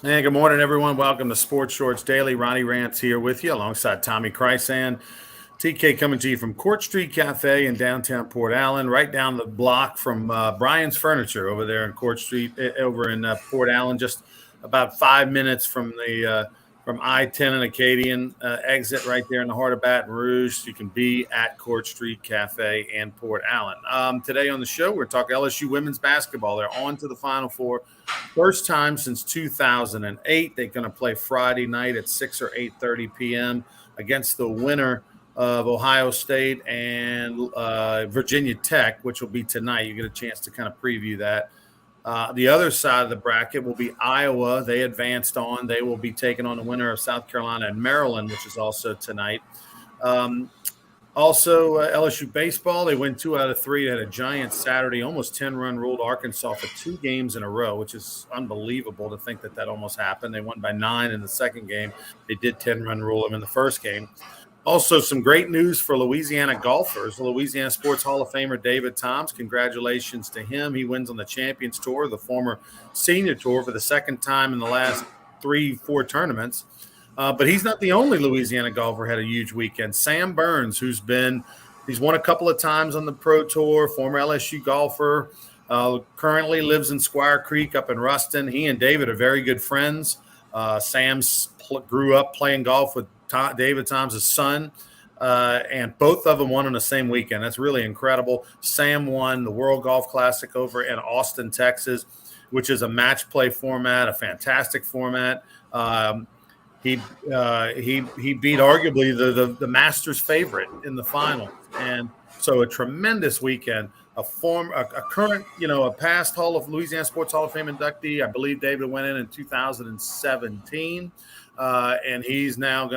And good morning, everyone. Welcome to Sports Shorts Daily. Ronnie Rants here with you alongside Tommy Krysan. TK coming to you from Court Street Cafe in downtown Port Allen, right down the block from Brian's Furniture over there in Court Street, over in Port Allen, just about 5 minutes from I-10 and Acadian exit right there in the heart of Baton Rouge. You can be at Court Street Cafe in Port Allen. Today on the show, we're talking LSU women's basketball. They're on to the Final Four. First time since 2008. They're going to play Friday night at 6 or 8:30 p.m. against the winner of Ohio State and Virginia Tech, which will be tonight. You get a chance to kind of preview that. The other side of the bracket will be Iowa. They advanced on. They will be taking on the winner of South Carolina and Maryland, which is also tonight. Also, LSU baseball, they win 2 out of 3. They had a giant Saturday, almost 10-run ruled Arkansas for 2 games in a row, which is unbelievable to think that almost happened. They won by 9 in the second game. They did 10-run rule them in the first game. Also, some great news for Louisiana golfers. Louisiana Sports Hall of Famer David Toms, congratulations to him. He wins on the Champions Tour, the former Senior Tour, for the second time in the last 3-4 tournaments. But he's not the only Louisiana golfer had a huge weekend. Sam Burns, he's won a couple of times on the Pro Tour, former LSU golfer, currently lives in Squire Creek up in Ruston. He and David are very good friends. Sam grew up playing golf with David Toms' son, and both of them won on the same weekend. That's really incredible. Sam won the World Golf Classic over in Austin, Texas, which is a match play format, a fantastic format. He beat arguably the Masters favorite in the final, and so a tremendous weekend. A current, a past Louisiana Sports Hall of Fame inductee. I believe David went in 2017, and he's now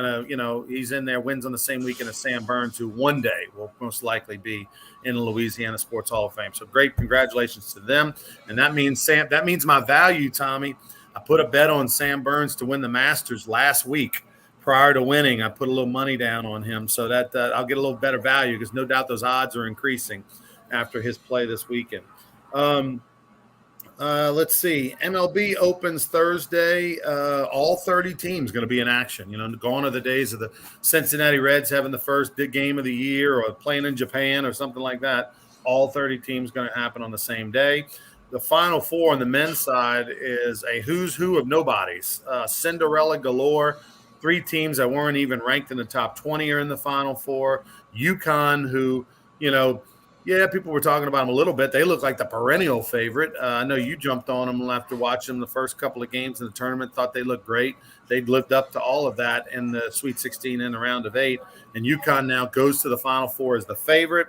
he's in there, wins on the same weekend as Sam Burns, who one day will most likely be in the Louisiana Sports Hall of Fame. So great, congratulations to them, and that means my value, Tommy. I put a bet on Sam Burns to win the Masters last week. Prior to winning, I put a little money down on him, so that I'll get a little better value because no doubt those odds are increasing after his play this weekend. Let's see. MLB opens Thursday. All 30 teams going to be in action. Gone are the days of the Cincinnati Reds having the first game of the year or playing in Japan or something like that. All 30 teams going to happen on the same day. The Final Four on the men's side is a who's who of nobodies. Cinderella galore. 3 teams that weren't even ranked in the top 20 are in the Final Four. UConn, who, people were talking about them a little bit. They look like the perennial favorite. I know you jumped on them after watching them the first couple of games in the tournament, thought they looked great. They'd lived up to all of that in the Sweet 16 and the round of 8. And UConn now goes to the Final Four as the favorite.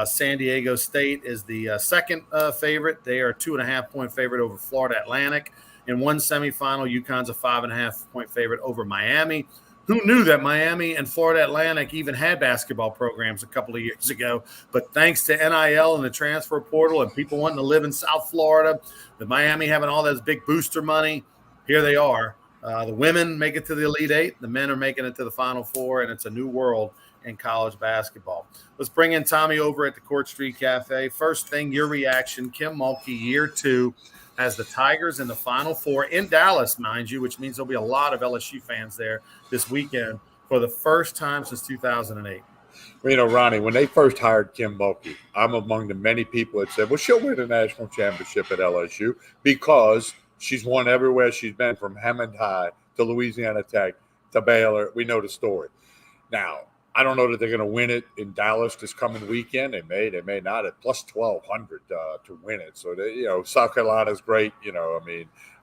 San Diego State is the second favorite. They are a 2.5-point favorite over Florida Atlantic. In one semifinal, UConn's a 5.5-point favorite over Miami. Who knew that Miami and Florida Atlantic even had basketball programs a couple of years ago? But thanks to NIL and the transfer portal and people wanting to live in South Florida, the Miami having all this big booster money, here they are. The women make it to the Elite 8. The men are making it to the Final Four, and it's a new world in college basketball. Let's bring in Tommy over at the Court Street Cafe. First thing, your reaction. Kim Mulkey, year 2, has the Tigers in the Final Four in Dallas, mind you, which means there'll be a lot of LSU fans there this weekend for the first time since 2008. Well, Ronnie, when they first hired Kim Mulkey, I'm among the many people that said, well, she'll win a national championship at LSU because she's won everywhere she's been, from Hammond High to Louisiana Tech to Baylor. We know the story. Now, I don't know that they're going to win it in Dallas this coming weekend. They may not, at plus 1,200 to win it. So, South Carolina's great.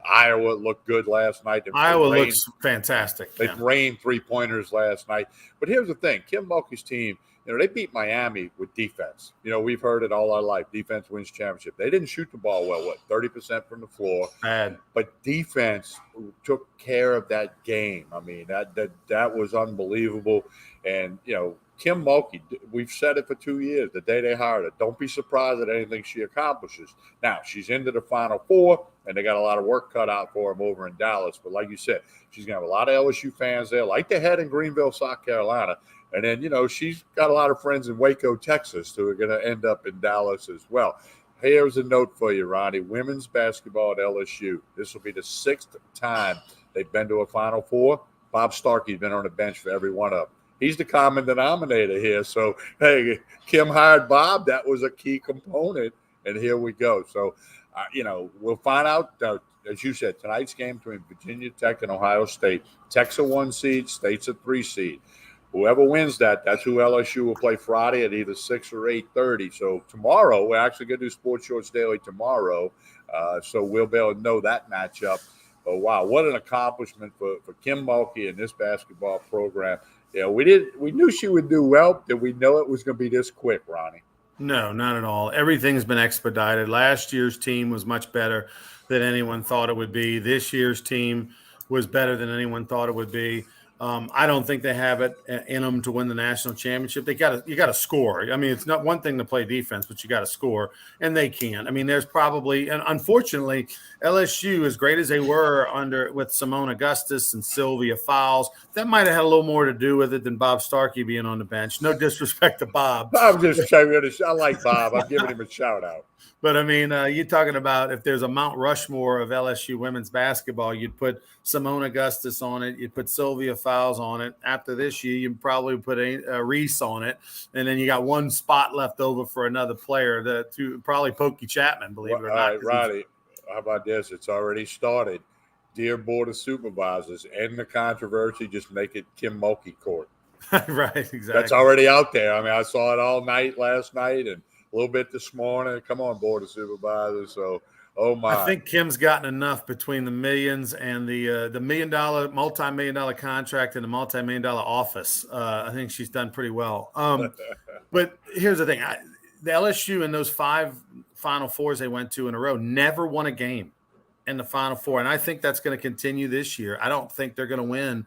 Iowa looked good last night. Iowa looks fantastic. They rained 3-pointers last night. But here's the thing. Kim Mulkey's team, they beat Miami with defense. We've heard it all our life. Defense wins championship. They didn't shoot the ball well, 30% from the floor. Bad. But defense took care of that game. That was unbelievable. And, Kim Mulkey, we've said it for 2 years, the day they hired her. Don't be surprised at anything she accomplishes. Now, she's into the Final Four, and they got a lot of work cut out for them over in Dallas. But like you said, she's going to have a lot of LSU fans there, like they had in Greenville, South Carolina. And then, she's got a lot of friends in Waco, Texas, who are going to end up in Dallas as well. Here's a note for you, Ronnie. Women's basketball at LSU. This will be the 6th time they've been to a Final Four. Bob Starkey's been on the bench for every one of them. He's the common denominator here. So, hey, Kim hired Bob. That was a key component. And here we go. So, we'll find out, as you said, tonight's game between Virginia Tech and Ohio State. Tech's a 1 seed, State's a 3 seed. Whoever wins that's who LSU will play Friday at either 6 or 8:30. So tomorrow, we're actually going to do Sports Shorts Daily tomorrow. So we'll be able to know that matchup. But wow, what an accomplishment for Kim Mulkey and this basketball program. Yeah, we knew she would do well. Did we know it was going to be this quick, Ronnie? No, not at all. Everything's been expedited. Last year's team was much better than anyone thought it would be. This year's team was better than anyone thought it would be. I don't think they have it in them to win the national championship. You got to score. I mean, it's not one thing to play defense, but you got to score, and they can. I mean, there's probably, and unfortunately, LSU, as great as they were with Simone Augustus and Sylvia Fowles, that might have had a little more to do with it than Bob Starkey being on the bench. No disrespect to Bob. I'm just saying, I like Bob. I'm giving him a shout out. But, I mean, you're talking about if there's a Mount Rushmore of LSU women's basketball, you'd put Simone Augustus on it. You'd put Sylvia Fowles on it. After this year, you'd probably put Reese on it. And then you got one spot left over for another player, probably Pokey Chapman, believe it or not. All right, Roddy, how about this? It's already started. Dear Board of Supervisors, end the controversy. Just make it Kim Mulkey court. Right, exactly. That's already out there. I mean, I saw it all night last night and a little bit this morning. Come on, Board of Supervisors. So, oh my! I think Kim's gotten enough between the millions and the multi-million-dollar contract and the multi-million-dollar office. I think she's done pretty well. But here's the thing: the LSU in those 5 Final Fours they went to in a row never won a game in the Final Four, and I think that's going to continue this year. I don't think they're going to win.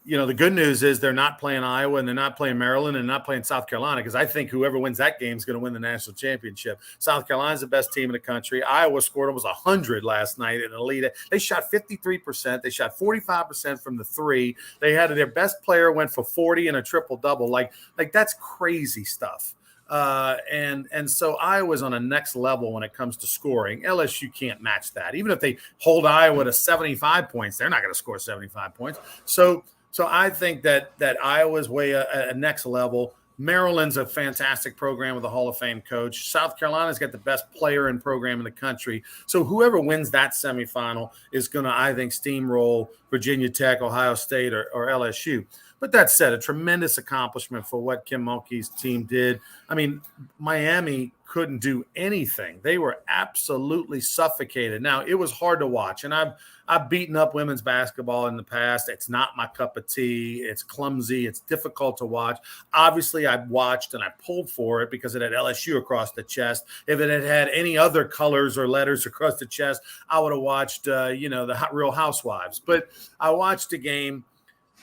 The good news is they're not playing Iowa and they're not playing Maryland and not playing South Carolina, because I think whoever wins that game is going to win the national championship. South Carolina's the best team in the country. Iowa scored almost 100 last night in Elite. They shot 53%. They shot 45% from the 3. They had their best player went for 40 and a triple-double. Like that's crazy stuff. And so Iowa's on a next level when it comes to scoring. LSU can't match that. Even if they hold Iowa to 75 points, they're not going to score 75 points. So I think that Iowa's way a next level. Maryland's a fantastic program with a Hall of Fame coach. South Carolina's got the best player and program in the country. So whoever wins that semifinal is going to, I think, steamroll Virginia Tech, Ohio State, or LSU. But that said, a tremendous accomplishment for what Kim Mulkey's team did. I mean, Miami couldn't do anything. They were absolutely suffocated. Now, it was hard to watch, and I've beaten up women's basketball in the past. It's not my cup of tea. It's clumsy. It's difficult to watch. Obviously, I watched and I pulled for it because it had LSU across the chest. If it had had any other colors or letters across the chest, I would have watched, the Real Housewives. But I watched a game.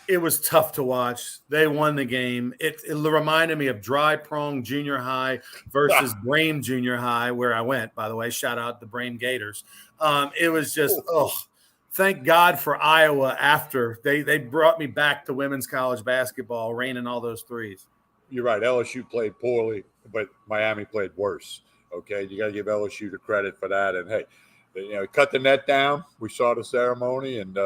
It was tough to watch. They won the game. It reminded me of Dry Prong Junior High versus Brame Junior High, where I went, by the way. Shout out the Brame Gators. It was just, thank God for Iowa after. They brought me back to women's college basketball, raining all those threes. You're right. LSU played poorly, but Miami played worse. Okay, you got to give LSU the credit for that. And, hey, cut the net down. We saw the ceremony, and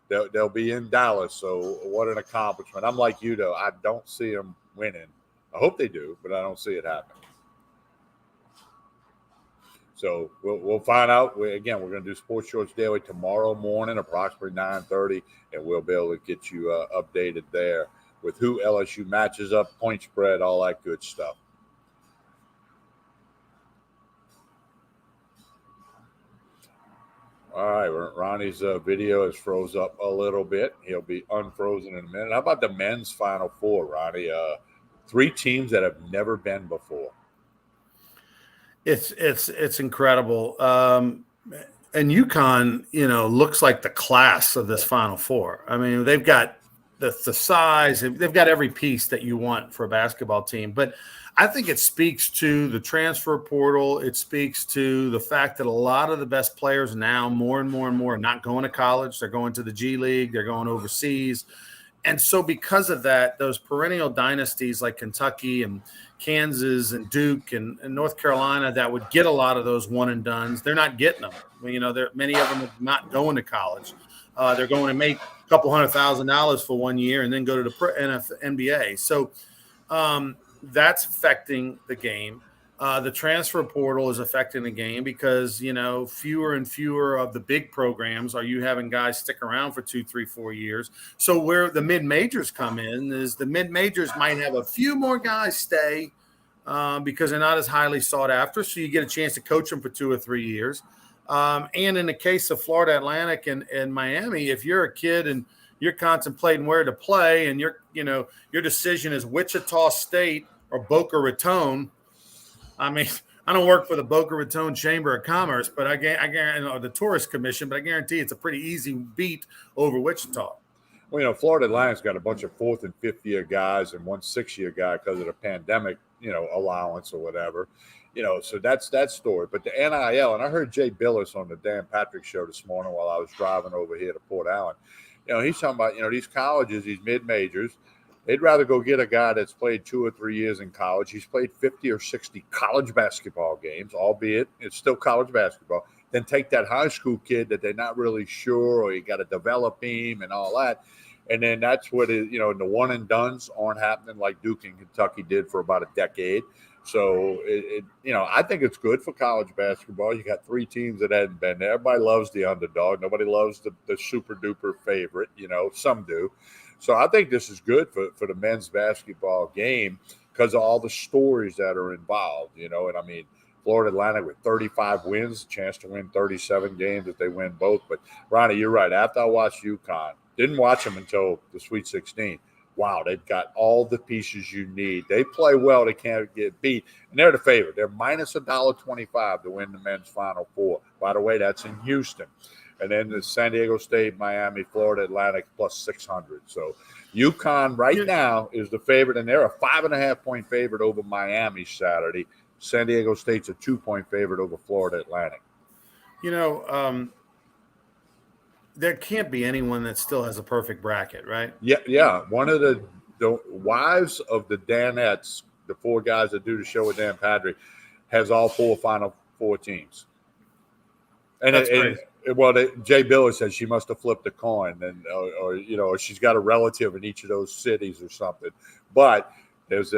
they'll be in Dallas. So what an accomplishment. I'm like you, though. I don't see them winning. I hope they do, but I don't see it happening. So we'll find out. We're going to do Sports Shorts Daily tomorrow morning, approximately 9:30, and we'll be able to get you updated there with who LSU matches up, point spread, all that good stuff. All right, Ronnie's video has froze up a little bit. He'll be unfrozen in a minute. How about the men's Final Four, Ronnie? 3 teams that have never been before. It's incredible. And UConn, looks like the class of this Final Four. I mean, they've got the size, they've got every piece that you want for a basketball team. But I think it speaks to the transfer portal. It speaks to the fact that a lot of the best players now, more and more and more, are not going to college. They're going to the G League. They're going overseas. And so because of that, those perennial dynasties like Kentucky and Kansas and Duke and North Carolina that would get a lot of those one and dones, they're not getting them. Many of them are not going to college. They're going to make a couple $100,000 for 1 year and then go to the NBA. So that's affecting the game. The transfer portal is affecting the game because, fewer and fewer of the big programs are you having guys stick around for 2, 3, 4 years. So where the mid-majors come in is the mid-majors might have a few more guys stay because they're not as highly sought after. So you get a chance to coach them for 2 or 3 years. And in the case of Florida Atlantic and Miami, if you're a kid and you're contemplating where to play and your decision is Wichita State or Boca Raton, I mean, I don't work for the Boca Raton Chamber of Commerce, but I guarantee the Tourist Commission, but I guarantee it's a pretty easy beat over Wichita. Well, Florida Atlantic's got a bunch of 4th and 5th year guys and 1 6-year guy because of the pandemic, allowance or whatever. So that's that story. But the NIL, and I heard Jay Billis on the Dan Patrick show this morning while I was driving over here to Port Allen. He's talking about, these colleges, these mid-majors, they'd rather go get a guy that's played 2 or 3 years in college. He's played 50 or 60 college basketball games, albeit it's still college basketball, than take that high school kid that they're not really sure or you got to develop him and all that. And then that's what the one and dones aren't happening like Duke and Kentucky did for about a decade. So, I think it's good for college basketball. You got 3 teams that hadn't been there. Everybody loves the underdog. Nobody loves the super duper favorite. Some do. So I think this is good for the men's basketball game because of all the stories that are involved, And I mean, Florida Atlantic with 35 wins, a chance to win 37 games if they win both. But Ronnie, you're right. After I watched UConn, didn't watch them until the Sweet 16. Wow, they've got all the pieces you need. They play well. They can't get beat. And they're the favorite. They're minus $1.25 to win the men's Final Four. By the way, that's in Houston. And then the San Diego State, Miami, Florida Atlantic plus 600. So UConn right now is the favorite, and they're a 5.5-point favorite over Miami Saturday. San Diego State's a 2-point favorite over Florida Atlantic. There can't be anyone that still has a perfect bracket, right? Yeah. One of the wives of the Danettes, the 4 guys that do the show with Dan Patrick, has all 4 Final Four teams. And that's crazy. Jay Billis said she must have flipped a coin, and or she's got a relative in each of those cities or something. But there's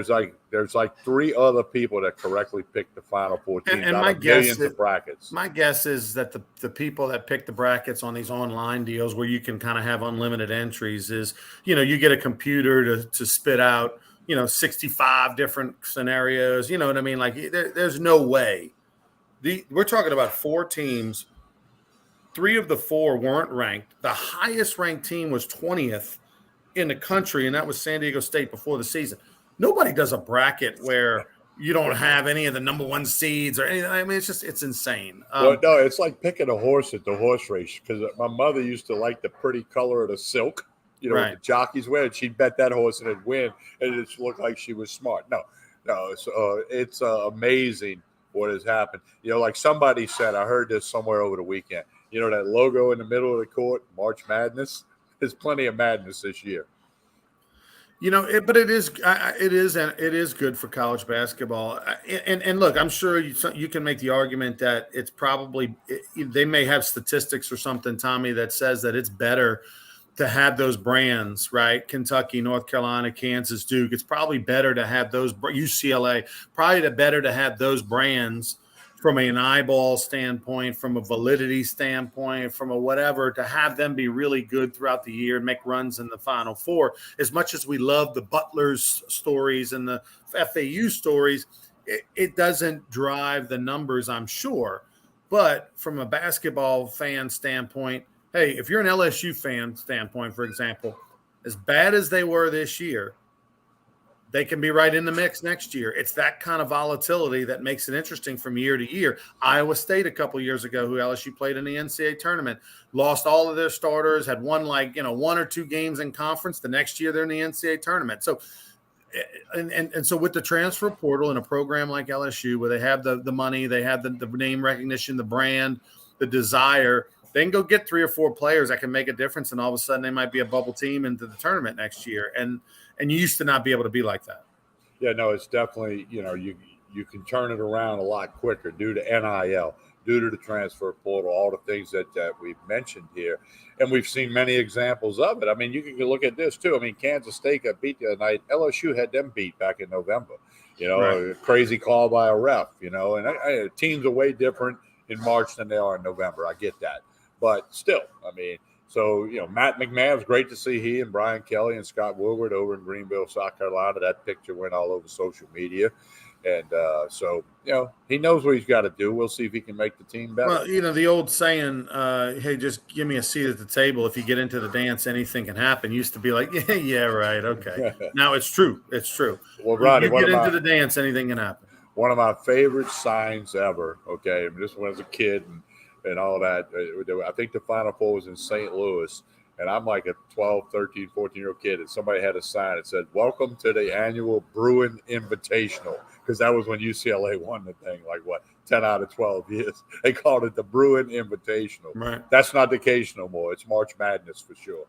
like 3 other people that correctly picked the Final Four teams and out of millions of brackets. My guess is that the people that pick the brackets on these online deals where you can kind of have unlimited entries is, you get a computer to spit out, 65 different scenarios. You know what I mean? Like there's no way. We're talking about 4 teams. 3 of the 4 weren't ranked. The highest ranked team was 20th in the country, and that was San Diego State before the season. Nobody does a bracket where you don't have any of the number 1 seeds or anything. I mean, it's insane. No, it's like picking a horse at the horse race because my mother used to like the pretty color of the silk, right. what the jockeys wear, and she'd bet that horse and it'd win, and it just looked like she was smart. No, it's amazing what has happened. Like somebody said, I heard this somewhere over the weekend. That logo in the middle of the court, March Madness. There's plenty of madness this year. But it is good for college basketball. And look, I'm sure you can make the argument that it's probably they may have statistics or something, Tommy, that says that it's better to have those brands, right? Kentucky, North Carolina, Kansas, Duke. It's probably better to have those UCLA. Probably better to have those brands from an eyeball standpoint, from a validity standpoint, from a whatever, to have them be really good throughout the year and make runs in the Final Four. As much as we love the Butler's stories and the FAU stories, it doesn't drive the numbers, I'm sure. But from a basketball fan standpoint, hey, if you're an LSU fan standpoint, for example, as bad as they were this year, they can be right in the mix next year. It's that kind of volatility that makes it interesting from year to year. Iowa State a couple years ago, who LSU played in the NCAA tournament, lost all of their starters, had won 1 or 2 games in conference. The next year they're in the NCAA tournament. So, and so with the transfer portal in a program like LSU, where they have the money, they have the name recognition, the brand, the desire, they can go get 3 or 4 players that can make a difference, and all of a sudden they might be a bubble team into the tournament next year. And you used to not be able to be like that. Yeah, no, it's definitely, you can turn it around a lot quicker due to NIL, due to the transfer portal, all the things that we've mentioned here. And we've seen many examples of it. I mean, you can look at this too. I mean, Kansas State got beat the other night. LSU had them beat back in November. Right. A crazy call by a ref, and teams are way different in March than they are in November. I get that. But still, I mean, so, Matt McMahon, was great to see he and Brian Kelly and Scott Woodward over in Greenville, South Carolina. That picture went all over social media. And so, he knows what he's got to do. We'll see if he can make the team better. Well, the old saying, hey, just give me a seat at the table. If you get into the dance, anything can happen. Used to be like, yeah, right. Okay. Now it's true. It's true. Well, Rodney, you get into the dance, anything can happen. One of my favorite signs ever. Okay. I mean, this one as a kid and all that. I think the Final Four was in St. Louis. And I'm like a 12, 13, 14-year-old kid, and somebody had a sign that said, "Welcome to the annual Bruin Invitational," because that was when UCLA won the thing, 10 out of 12 years. They called it the Bruin Invitational. Right. That's not the case no more. It's March Madness for sure.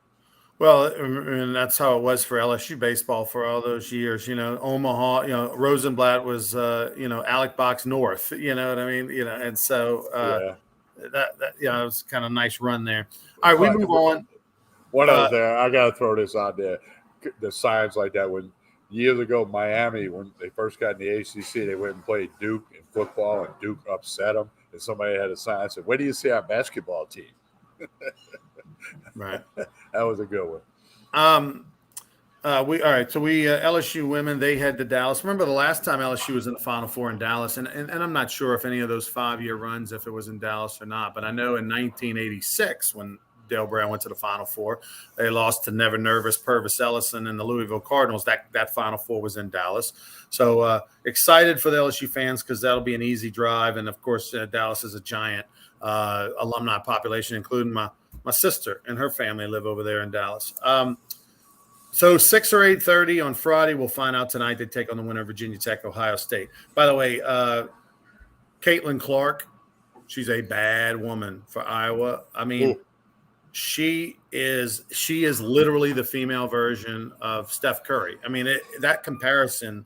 Well, and that's how it was for LSU baseball for all those years. Omaha, Rosenblatt was, Alec Box North, you know what I mean? And so that it was kind of a nice run there. All right, we move on. One other thing, I got to throw this out there. The signs like that, when years ago, Miami, when they first got in the ACC, they went and played Duke in football, and Duke upset them. And somebody had a sign that said, "Where do you see our basketball team?" Right. That was a good one. So LSU women, they head to Dallas. Remember the last time LSU was in the Final Four in Dallas, and I'm not sure if any of those 5-year runs, if it was in Dallas or not, but I know in 1986 when Dale Brown went to the Final Four, they lost to Never Nervous Purvis Ellison and the Louisville Cardinals. That Final Four was in Dallas. So excited for the LSU fans because that'll be an easy drive. And, of course, Dallas is a giant alumni population, including my sister and her family live over there in Dallas. So 6 or 8:30 on Friday, we'll find out tonight. They take on the winner of Virginia Tech, Ohio State. By the way, Caitlin Clark, she's a bad woman for Iowa. I mean, she is literally the female version of Steph Curry. I mean, that comparison,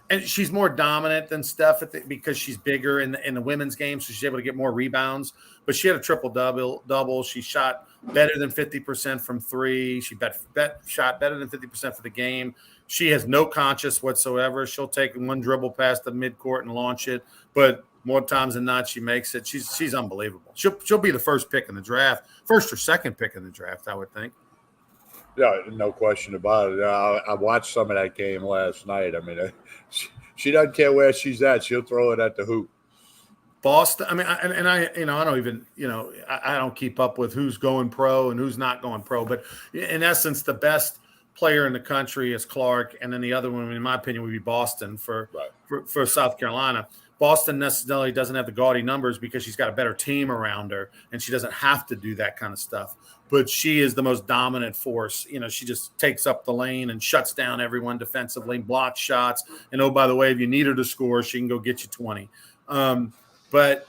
and she's more dominant than Steph because she's bigger in the women's game, so she's able to get more rebounds. But she had a triple-double. She shot better than 50% from three. She shot better than 50% for the game. She has no conscience whatsoever. She'll take one dribble past the midcourt and launch it, but more times than not, she makes it. She's unbelievable. She'll be the first pick in the draft, first or second pick in the draft, I would think. Yeah, no question about it. I watched some of that game last night. I mean, she doesn't care where she's at. She'll throw it at the hoop. Boston. I mean, I don't even, I don't keep up with who's going pro and who's not going pro. But in essence, the best player in the country is Clark, and then the other one, in my opinion, would be Boston for South Carolina. Boston necessarily doesn't have the gaudy numbers because she's got a better team around her, and she doesn't have to do that kind of stuff. But she is the most dominant force. She just takes up the lane and shuts down everyone defensively, blocks shots. And, oh, by the way, if you need her to score, she can go get you 20. But,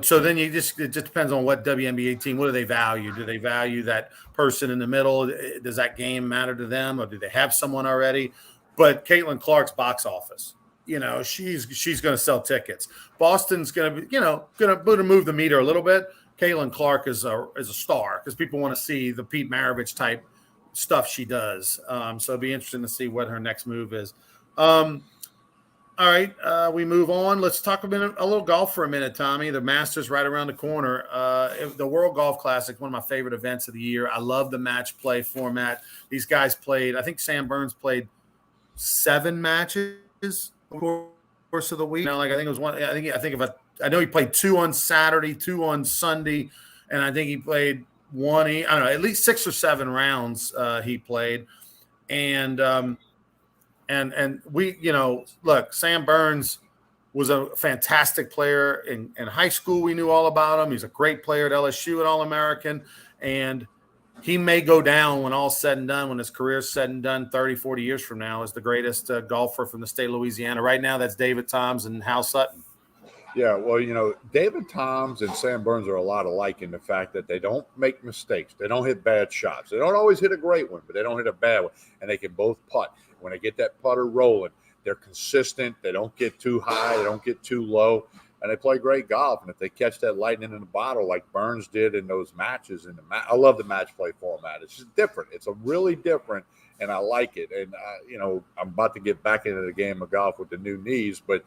so then it just depends on what WNBA team, what do they value? Do they value that person in the middle? Does that game matter to them, or do they have someone already? But Caitlin Clark's box office. She's going to sell tickets. Boston's going to be, going to move the meter a little bit. Caitlin Clark is a star because people want to see the Pete Maravich type stuff she does. So it'll be interesting to see what her next move is. All right, we move on. Let's talk a little golf for a minute, Tommy. The Masters right around the corner. The World Golf Classic, one of my favorite events of the year. I love the match play format. These guys played. I think Sam Burns played 7 matches. Course of the week. I think it was one. I know he played 2 on Saturday, 2 on Sunday, and I think he played one. I don't know, at least 6 or 7 rounds he played, and we, look, Sam Burns was a fantastic player in high school. We knew all about him. He's a great player at LSU, an All-American, and he may go down when all's said and done, when his career's said and done 30, 40 years from now, as the greatest golfer from the state of Louisiana. Right now, that's David Toms and Hal Sutton. Yeah, well, David Toms and Sam Burns are a lot alike in the fact that they don't make mistakes. They don't hit bad shots. They don't always hit a great one, but they don't hit a bad one. And they can both putt. When they get that putter rolling, they're consistent. They don't get too high. They don't get too low. And they play great golf. And if they catch that lightning in the bottle like Burns did in those matches, I love the match play format. It's just different. It's a really different, and I like it. And, I'm about to get back into the game of golf with the new knees, but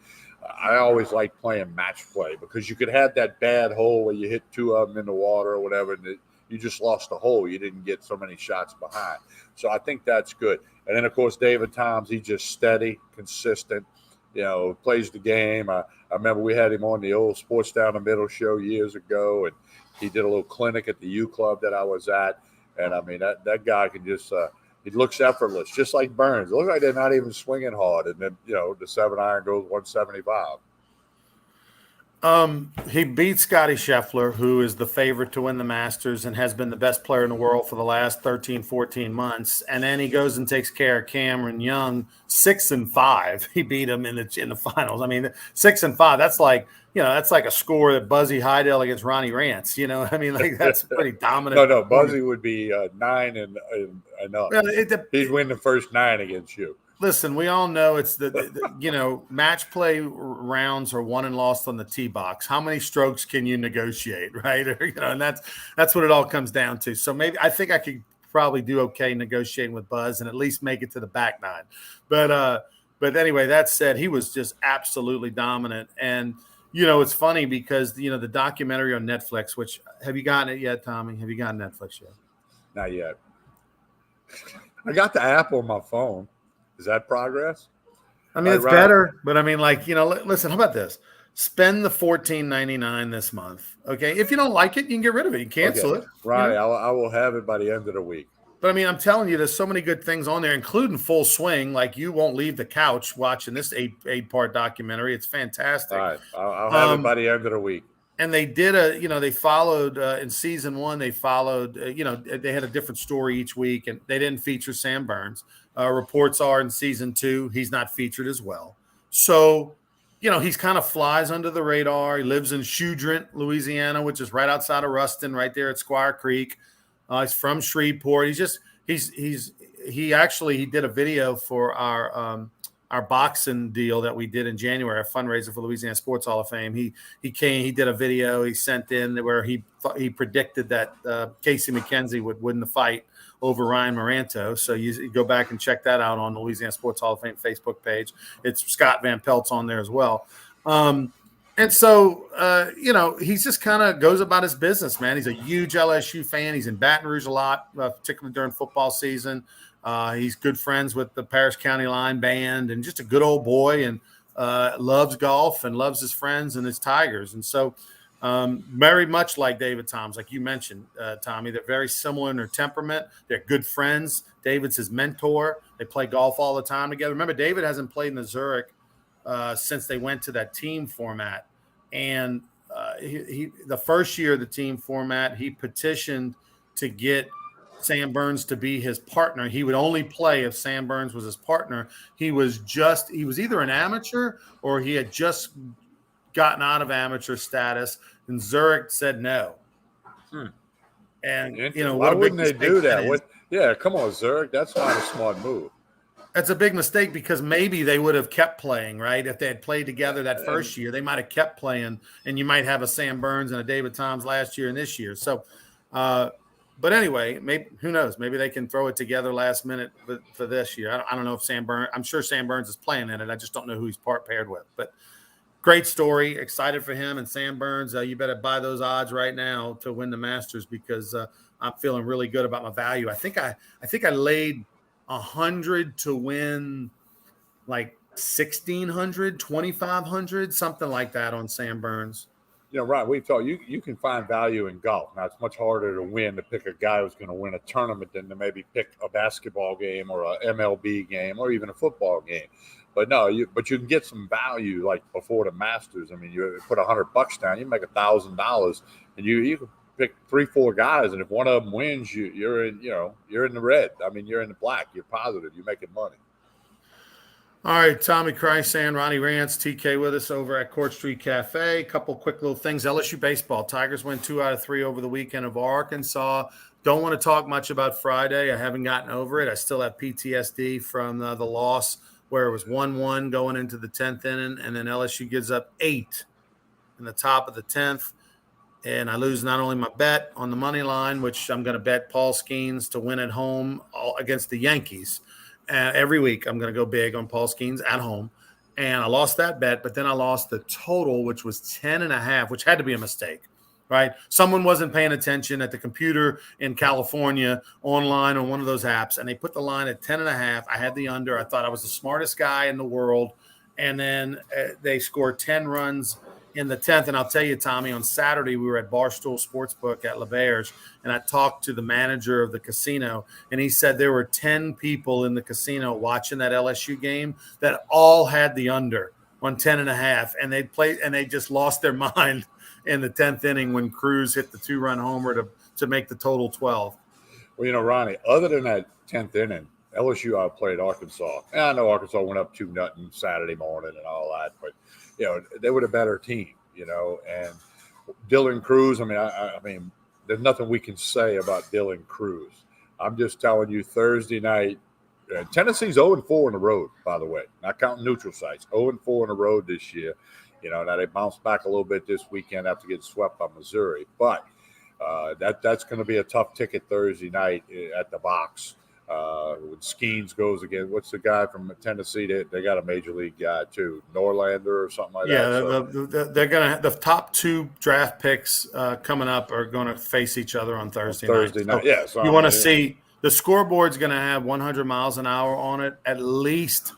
I always like playing match play because you could have that bad hole where you hit two of them in the water or whatever, and you just lost the hole. You didn't get so many shots behind. So I think that's good. And then, of course, David Toms, he's just steady, consistent, plays the game. I remember we had him on the old Sports Down the Middle show years ago, and he did a little clinic at the U Club that I was at. And, I mean, that guy can just it looks effortless, just like Burns. It looks like they're not even swinging hard. And then, the 7-iron goes 175. He beat Scotty Scheffler, who is the favorite to win the Masters and has been the best player in the world for the last 13, 14 months. And then he goes and takes care of Cameron Young, 6-5. He beat him in the finals. I mean, 6-5. That's like a score that Buzzy Heidel against Ronnie Rance. I mean, like that's pretty dominant. No, Buzzy would be 9 and up. Well, he'd win the first 9 against you. Listen, we all know it's the match play rounds are won and lost on the tee box. How many strokes can you negotiate, right? And that's what it all comes down to. So maybe I think I could probably do okay negotiating with Buzz and at least make it to the back 9. But anyway, that said, he was just absolutely dominant. And it's funny because the documentary on Netflix, which have you gotten it yet, Tommy? Have you gotten Netflix yet? Not yet. I got the app on my phone. Is that progress? I mean, it's better, but I mean, listen, how about this? Spend the $14.99 this month. Okay. If you don't like it, you can get rid of it. You cancel it. Right. I will have it by the end of the week. But I mean, I'm telling you, there's so many good things on there, including Full Swing. Like you won't leave the couch watching this 8-part documentary. It's fantastic. All right. I'll have it by the end of the week. And they did they followed in season 1, they followed, they had a different story each week, and they didn't feature Sam Burns. Reports are in season 2, he's not featured as well. So, he's kind of flies under the radar. He lives in Shudrint, Louisiana, which is right outside of Ruston, right there at Squire Creek. He's from Shreveport. He did a video for our boxing deal that we did in January, a fundraiser for Louisiana Sports Hall of Fame. He did a video he sent in where he predicted that Casey McKenzie would win the fight over Ryan Maranto. So you go back and check that out on the Louisiana Sports Hall of Fame Facebook page. It's Scott Van Pelt's on there as well. And so, he's just kind of goes about his business, man. He's a huge LSU fan. He's in Baton Rouge a lot, particularly during football season. He's good friends with the Paris County Line Band and just a good old boy, and loves golf and loves his friends and his Tigers. And so very much like David Toms, like you mentioned, Tommy, they're very similar in their temperament. They're good friends. David's his mentor. They play golf all the time together. Remember, David hasn't played in the Zurich since they went to that team format. And the first year of the team format, he petitioned to get Sam Burns to be his partner. He would only play if Sam Burns was his partner. He was either an amateur or he had just gotten out of amateur status, and Zurich said no. And why wouldn't they do that? Yeah, come on, Zurich. That's not a smart move. That's a big mistake because maybe they would have kept playing, right? If they had played together that first year, they might have kept playing, and you might have a Sam Burns and a David Toms last year and this year. So, but anyway, maybe who knows? Maybe they can throw it together last minute for this year. I don't know if Sam Burns. I'm sure Sam Burns is playing in it. I just don't know who he's paired with. But great story. Excited for him and Sam Burns. You better buy those odds right now to win the Masters because I'm feeling really good about my value. I think I laid 100 to win like 1,600, 2,500, something like that on Sam Burns. Right. We've talked. You can find value in golf. Now it's much harder to win to pick a guy who's going to win a tournament than to maybe pick a basketball game or a MLB game or even a football game. But no, you can get some value like before the Masters. I mean, you put $100 down, you make $1,000, and you can pick 3-4 guys, and if one of them wins, you're in the red. I mean, you're in the black. You're positive. You're making money. All right, Tommy Krysan, Ronnie Rance, TK with us over at Court Street Cafe. A couple quick little things. LSU baseball. Tigers win 2 out of 3 over the weekend of Arkansas. Don't want to talk much about Friday. I haven't gotten over it. I still have PTSD from the loss where it was 1-1 going into the 10th inning, and then LSU gives up 8 in the top of the 10th. And I lose not only my bet on the money line, which I'm going to bet Paul Skeens to win at home against the Yankees. Every week, I'm going to go big on Paul Skeens at home. And I lost that bet, but then I lost the total, which was 10.5, which had to be a mistake, right? Someone wasn't paying attention at the computer in California online on one of those apps, and they put the line at 10.5. I had the under. I thought I was the smartest guy in the world. And then they scored 10 runs in the 10th. And I'll tell you, Tommy, on Saturday, we were at Barstool Sportsbook at LeVerge, and I talked to the manager of the casino, and he said there were 10 people in the casino watching that LSU game that all had the under on 10.5, and they just lost their mind in the 10th inning when Cruz hit the 2-run homer to make the total 12. Well, Ronnie, other than that 10th inning, LSU outplayed Arkansas. And I know Arkansas went up 2-0 Saturday morning and all that, but they were the better team, and Dylan Cruz, I mean, there's nothing we can say about Dylan Cruz. I'm just telling you, Thursday night, Tennessee's 0-4 on the road, by the way, not counting neutral sites, 0-4 on the road this year. Now they bounced back a little bit this weekend after getting swept by Missouri, but that's going to be a tough ticket Thursday night at the box. When Skeens goes again, what's the guy from Tennessee? They got a major league guy too, Norlander or something like that. Yeah, they're gonna the top 2 draft picks coming up are going to face each other on Thursday night. So you want to see the scoreboard's going to have 100 miles an hour on it at least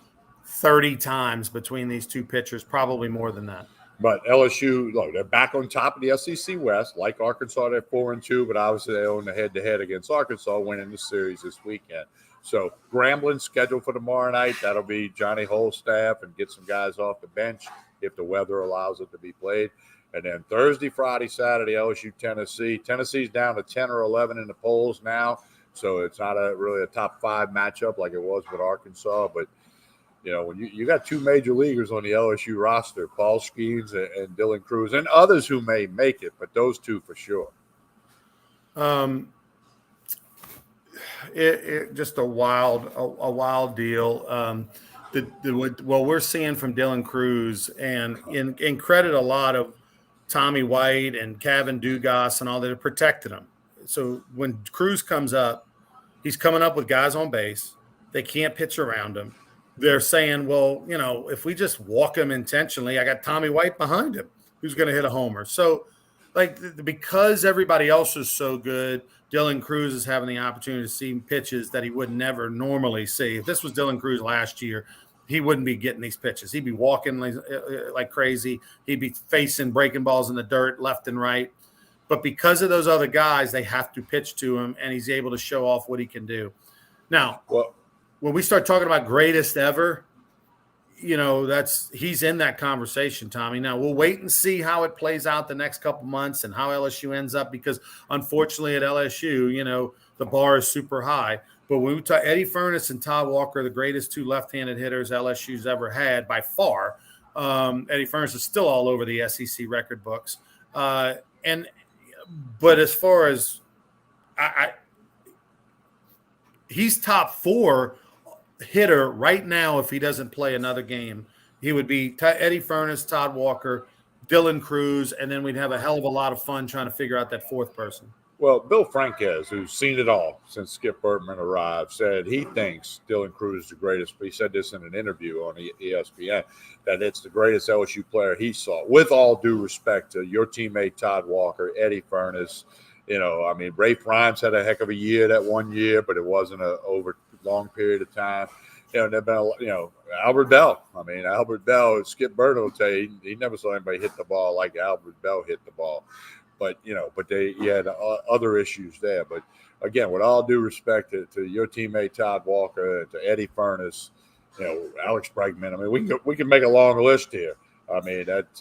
30 times between these two pitchers, probably more than that. But LSU, look, they're back on top of the SEC West. Like Arkansas, they're 4-2, but obviously they own the head-to-head against Arkansas, winning the series this weekend. So Grambling scheduled for tomorrow night. That'll be Johnny Holstaff and get some guys off the bench if the weather allows it to be played. And then Thursday, Friday, Saturday, LSU, Tennessee. Tennessee's down to 10 or 11 in the polls now, so it's not really a top 5 matchup like it was with Arkansas, but when you got 2 major leaguers on the LSU roster, Paul Skeens and Dylan Cruz, and others who may make it, but those 2 for sure. Just a wild deal. What we're seeing from Dylan Cruz, and in credit a lot of Tommy White and Kevin Dugas and all that have protected him. So when Cruz comes up, he's coming up with guys on base. They can't pitch around him. They're saying, well, if we just walk him intentionally, I got Tommy White behind him who's going to hit a homer. So, because everybody else is so good, Dylan Cruz is having the opportunity to see pitches that he would never normally see. If this was Dylan Cruz last year, he wouldn't be getting these pitches. He'd be walking like crazy. He'd be facing breaking balls in the dirt left and right. But because of those other guys, they have to pitch to him, and he's able to show off what he can do. Now, when we start talking about greatest ever, he's in that conversation, Tommy. Now we'll wait and see how it plays out the next couple months and how LSU ends up, because unfortunately at LSU, the bar is super high. But when we talk Eddie Furniss and Todd Walker, the greatest 2 left-handed hitters LSU's ever had by far. Eddie Furniss is still all over the SEC record books. But as far as he's top 4 hitter right now. If he doesn't play another game, he would be Eddie Furniss, Todd Walker, Dylan Cruz, and then we'd have a hell of a lot of fun trying to figure out that 4th person. Well, Bill Franquez, who's seen it all since Skip Bertman arrived, said he thinks Dylan Cruz is the greatest. He said this in an interview on ESPN, that it's the greatest LSU player he saw, with all due respect to your teammate Todd Walker, Eddie Furniss. Rafe Rhymes had a heck of a year that one year, but it wasn't over a long period of time. There've been, Albert Bell. Albert Bell, Skip Bertman will tell you, he never saw anybody hit the ball like Albert Bell hit the ball. But, he had other issues there. But, again, with all due respect to your teammate Todd Walker, to Eddie Furniss, Alex Bregman, we can make a long list here. I mean, but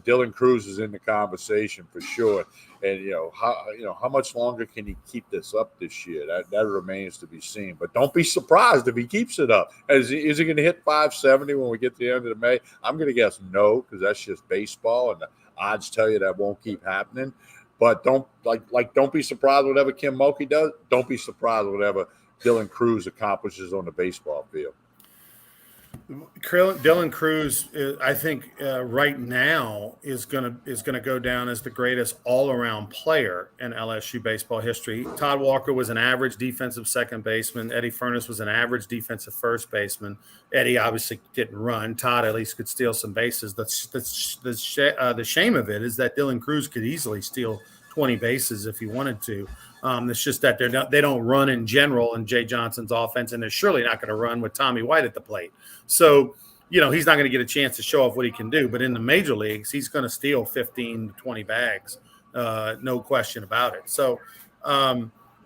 Dylan Cruz is in the conversation for sure. And how much longer can he keep this up this year? That remains to be seen. But don't be surprised if he keeps it up. Is he going to hit 570 when we get to the end of May? I'm going to guess no, because that's just baseball, and the odds tell you that won't keep happening. But don't be surprised whatever Kim Mulkey does. Don't be surprised whatever Dylan Cruz accomplishes on the baseball field. Dylan Cruz, I think, right now is gonna go down as the greatest all-around player in LSU baseball history. Todd Walker was an average defensive second baseman. Eddie Furniss was an average defensive first baseman. Eddie obviously didn't run. Todd at least could steal some bases. The shame of it is that Dylan Cruz could easily steal 20 bases if he wanted to. It's just that they don't run in general in Jay Johnson's offense, and they're surely not going to run with Tommy White at the plate. So, he's not going to get a chance to show off what he can do. But in the major leagues, he's going to steal 15 to 20 bags, no question about it. So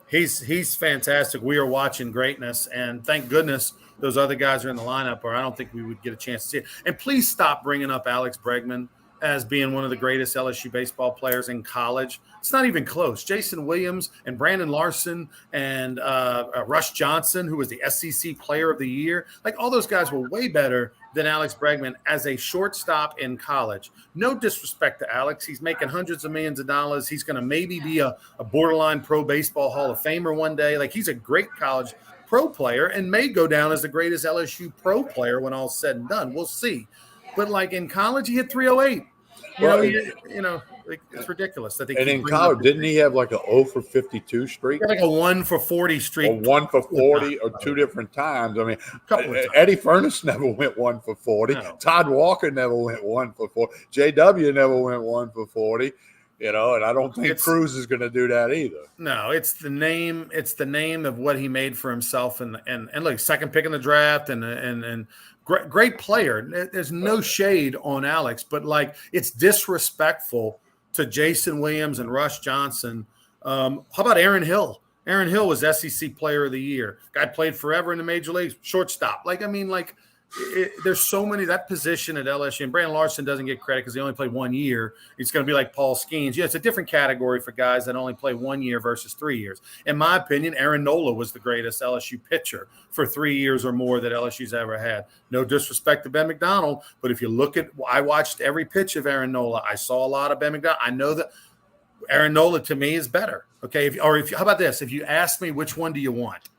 he's fantastic. We are watching greatness, and thank goodness those other guys are in the lineup, or I don't think we would get a chance to see it. And please stop bringing up Alex Bregman as being one of the greatest LSU baseball players in college. It's not even close. Jason Williams and Brandon Larson and Rush Johnson, who was the SEC Player of the Year, like all those guys were way better than Alex Bregman as a shortstop in college. No disrespect to Alex. He's making hundreds of millions of dollars. He's going to maybe be a borderline pro baseball Hall of Famer one day. Like, he's a great college pro player and may go down as the greatest LSU pro player when all's said and done. We'll see. But like in college, he hit 308. It's ridiculous that they. And in college, didn't he have like a 0 for 52 streak? Like a 1 for 40 streak. Or 1 for 40 or two different times. I mean, Eddie Furniss never went 1 for 40. No. Todd Walker never went 1 for 40. JW never went 1 for 40. And I don't think Cruz is going to do that either. No, it's the name. It's the name of what he made for himself, and look, second pick in the draft, and great player. There's no shade on Alex, but like it's disrespectful to Jason Williams and Rush Johnson. How about Aaron Hill? Aaron Hill was SEC Player of the Year. Guy played forever in the major leagues, shortstop. There's so many, that position at LSU, and Brandon Larson doesn't get credit because he only played 1 year. It's going to be like Paul Skeens. Yeah, it's a different category for guys that only play 1 year versus 3 years. In my opinion, Aaron Nola was the greatest LSU pitcher for 3 years or more that LSU's ever had. No disrespect to Ben McDonald, but if you look at, I watched every pitch of Aaron Nola. I saw a lot of Ben McDonald. I know that Aaron Nola to me is better. Okay, how about this? If you ask me which one do you want,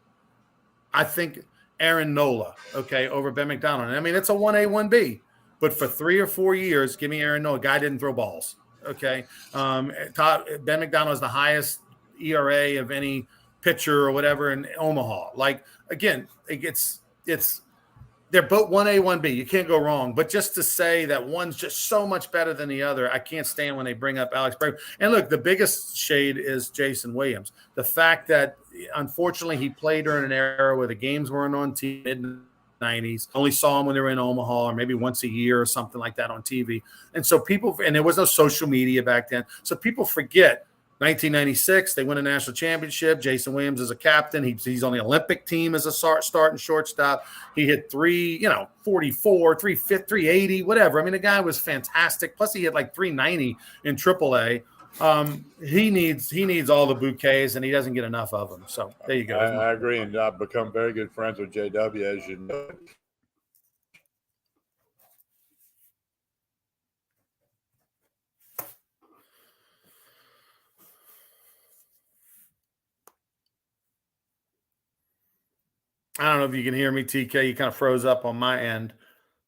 I think Aaron Nola, okay, over Ben McDonald. And I mean, it's a 1A, 1B. But for 3 or 4 years, give me Aaron Nola. Guy didn't throw balls, okay? Ben McDonald is the highest ERA of any pitcher or whatever in Omaha. Like, again, it's they're both 1A, 1B. You can't go wrong. But just to say that one's just so much better than the other, I can't stand when they bring up Alex Bregman. And look, the biggest shade is Jason Williams. The fact that, unfortunately, he played during an era where the games weren't on TV, mid-90s. Only saw him when they were in Omaha or maybe once a year or something like that on TV. And so and there was no social media back then. So people forget 1996, they win a national championship. Jason Williams is a captain. He's on the Olympic team as a starting shortstop. He hit 44, 380, whatever. I mean, the guy was fantastic. Plus, he hit like 390 in AAA. He needs all the bouquets, and he doesn't get enough of them. So there you go. I agree, and I've become very good friends with JW, as you know. I don't know if you can hear me, TK. You kind of froze up on my end.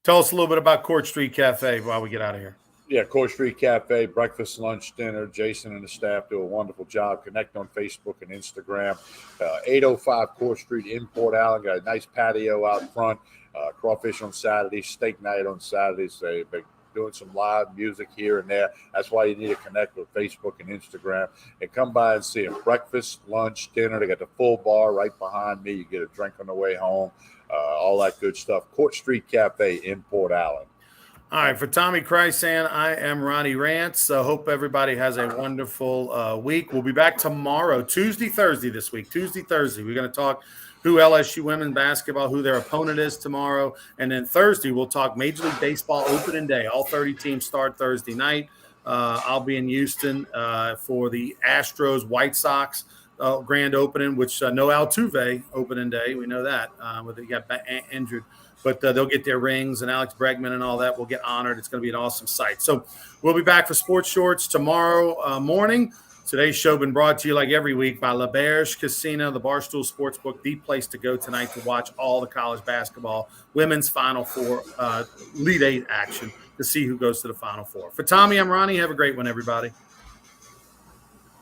Tell us a little bit about Court Street Cafe while we get out of here. Yeah, Court Street Cafe, breakfast, lunch, dinner. Jason and the staff do a wonderful job. Connect on Facebook and Instagram. 805 Court Street in Port Allen. Got a nice patio out front. Crawfish on Saturdays, steak night on Saturdays. They've been doing some live music here and there. That's why you need to connect with Facebook and Instagram. And come by and see them. Breakfast, lunch, dinner. They got the full bar right behind me. You get a drink on the way home. All that good stuff. Court Street Cafe in Port Allen. All right, for Tommy Krysan, I am Ronnie Rance. Hope everybody has a wonderful week. We'll be back tomorrow, Tuesday, Thursday this week. Tuesday, Thursday. We're going to talk who LSU women basketball, who their opponent is tomorrow. And then Thursday, we'll talk Major League Baseball opening day. All 30 teams start Thursday night. I'll be in Houston for the Astros White Sox grand opening, which no Altuve opening day. We know that. He got injured. But they'll get their rings, and Alex Bregman and all that will get honored. It's going to be an awesome sight. So we'll be back for Sports Shorts tomorrow morning. Today's show been brought to you like every week by LaBerge Casino, the Barstool Sportsbook, the place to go tonight to watch all the college basketball, women's Final Four, Elite Eight action to see who goes to the Final Four. For Tommy, I'm Ronnie. Have a great one, everybody.